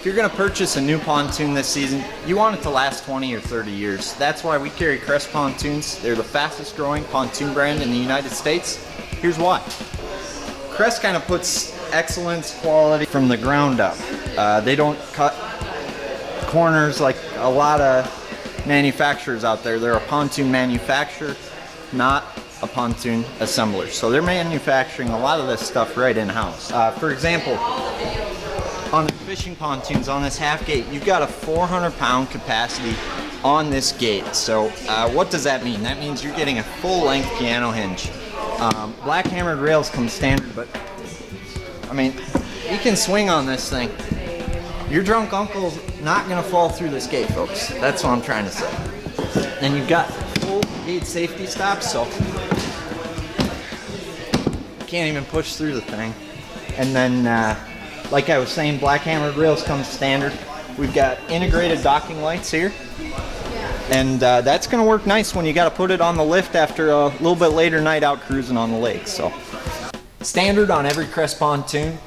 you're going to purchase a new pontoon this season, you want it to last 20 or 30 years. That's why we carry Crest Pontoons. They're the fastest growing pontoon brand in the United States. Here's why. Crest kind of puts excellence, quality from the ground up. They don't cut corners like a lot of manufacturers out there. They're a pontoon manufacturer, not a pontoon assembler. So they're manufacturing a lot of this stuff right in-house. For example, on the fishing pontoons on this half gate, you've got a 400-pound capacity on this gate. So what does that mean? That means you're getting a full-length piano hinge. Black hammered rails come standard, but I mean, you can swing on this thing. Your drunk uncle's not gonna fall through this gate, folks. That's what I'm trying to say. And you've got full gate safety stops, so you can't even push through the thing. And then, like I was saying, black hammered rails come standard. We've got integrated docking lights here. And that's gonna work nice when you gotta put it on the lift after a little bit later night out cruising on the lake. So, standard on every Crest pontoon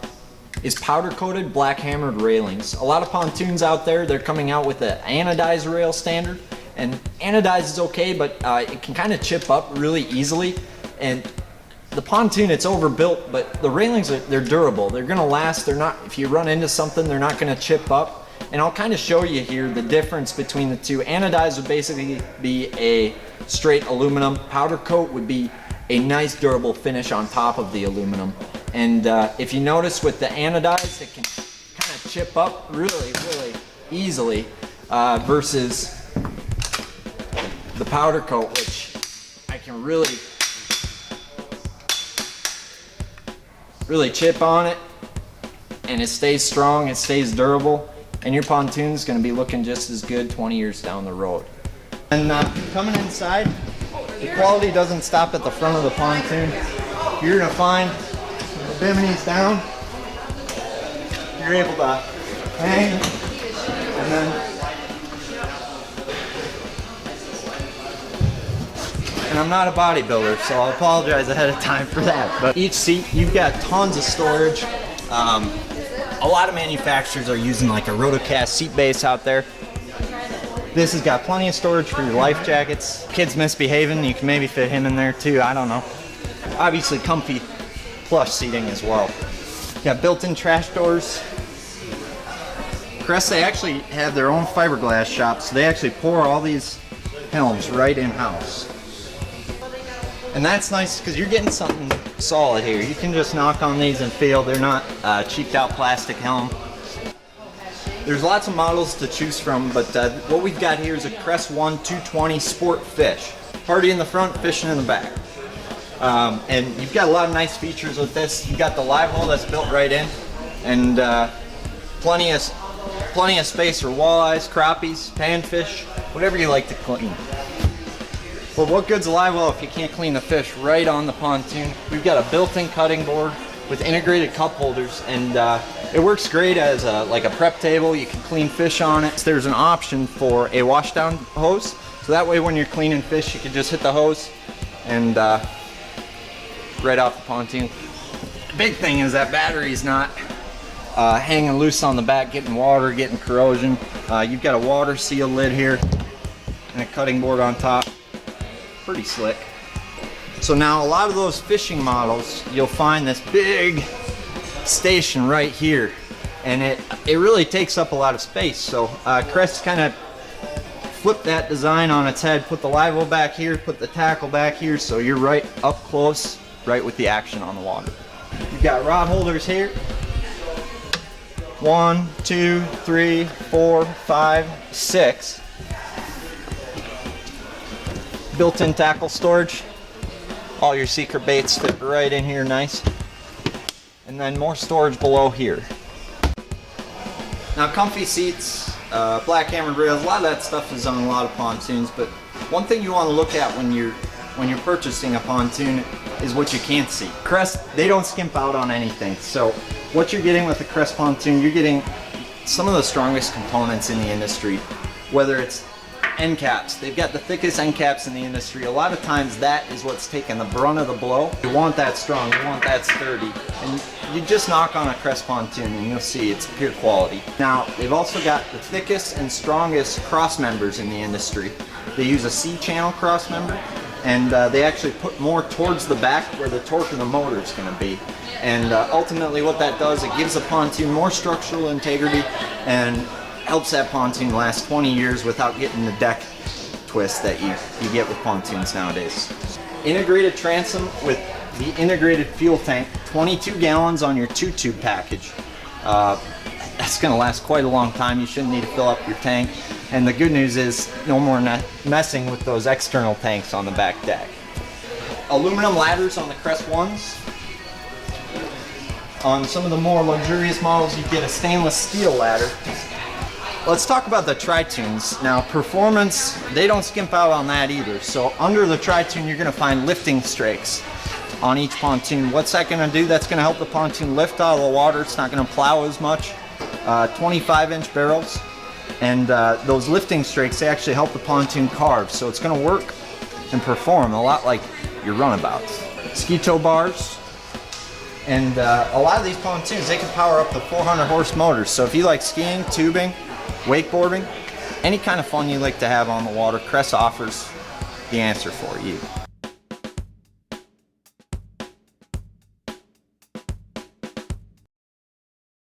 is powder coated black hammered railings. A lot of pontoons out there, they're coming out with an anodized rail standard. And anodized is okay, but it can kind of chip up really easily. And the pontoon, it's overbuilt, but the railings, they're durable. They're gonna last. They're not, if you run into something, they're not gonna chip up. And I'll kind of show you here the difference between the two. Anodized would basically be a straight aluminum. Powder coat would be a nice durable finish on top of the aluminum. And if you notice with the anodized, it can kind of chip up really, really easily versus the powder coat, which I can really chip on it, and it stays strong, it stays durable, and your pontoon is going to be looking just as good 20 years down the road. And coming inside, the quality doesn't stop at the front of the pontoon. You're going to find the Bimini's down. You're able to hang, and then and I'm not a bodybuilder, so I'll apologize ahead of time for that. But each seat, you've got tons of storage. A lot of manufacturers are using like a rotocast seat base out there. This has got plenty of storage for your life jackets. Kid's misbehaving, you can maybe fit him in there too, I don't know. Obviously comfy plush seating as well. You got built-in trash doors. Crest, they actually have their own fiberglass shop, so they actually pour all these helms right in-house. And that's nice because you're getting something solid here. You can just knock on these and feel they're not cheaped out plastic helm. There's lots of models to choose from, but what we've got here is a Cressi One 220 Sport Fish. Party in the front, fishing in the back. And you've got a lot of nice features with this. You've got the live well that's built right in, and plenty of space for walleyes, crappies, panfish, whatever you like to clean. But what good's a live well if you can't clean the fish right on the pontoon? We've got a built-in cutting board with integrated cup holders, and it works great as like a prep table. You can clean fish on it. There's an option for a washdown hose, so that way when you're cleaning fish, you can just hit the hose and right off the pontoon. The big thing is that battery's not hanging loose on the back, getting water, getting corrosion. You've got a water seal lid here and a cutting board on top. Pretty slick. So now a lot of those fishing models, you'll find this big station right here, and it really takes up a lot of space. So Crest kind of flipped that design on its head, put the live well back here, put the tackle back here, so you're right up close, right with the action on the water. You've got rod holders here. 1, 2, 3, 4, 5, 6. Built-in tackle storage. All your secret baits fit right in here nice. And then more storage below here. Now comfy seats, black hammered rails, a lot of that stuff is on a lot of pontoons, but one thing you want to look at when you're purchasing a pontoon is what you can't see. Crest, they don't skimp out on anything. So what you're getting with the Crest pontoon, you're getting some of the strongest components in the industry, whether it's end caps. They've got the thickest end caps in the industry. A lot of times that is what's taking the brunt of the blow. You want that strong, you want that sturdy. And you just knock on a Crest Pontoon and you'll see it's pure quality. Now, they've also got the thickest and strongest cross members in the industry. They use a C-channel cross member, and they actually put more towards the back where the torque of the motor is going to be. And ultimately what that does, it gives the pontoon more structural integrity and helps that pontoon last 20 years without getting the deck twist that you get with pontoons nowadays. Integrated transom with the integrated fuel tank, 22 gallons on your 2-tube package. That's going to last quite a long time. You shouldn't need to fill up your tank. And the good news is no more messing with those external tanks on the back deck. Aluminum ladders on the Crest Ones. On some of the more luxurious models, you get a stainless steel ladder. Let's talk about the Tri-Toons. Now, performance, they don't skimp out on that either. So under the Tri-Toon, you're going to find lifting strakes on each pontoon. What's that going to do? That's going to help the pontoon lift out of the water. It's not going to plow as much. 25-inch barrels. And those lifting strakes, they actually help the pontoon carve. So it's going to work and perform a lot like your runabouts. Ski tow bars. And a lot of these pontoons, they can power up to 400 horse motors. So if you like skiing, tubing, wakeboarding, any kind of fun you like to have on the water, Crest offers the answer for you.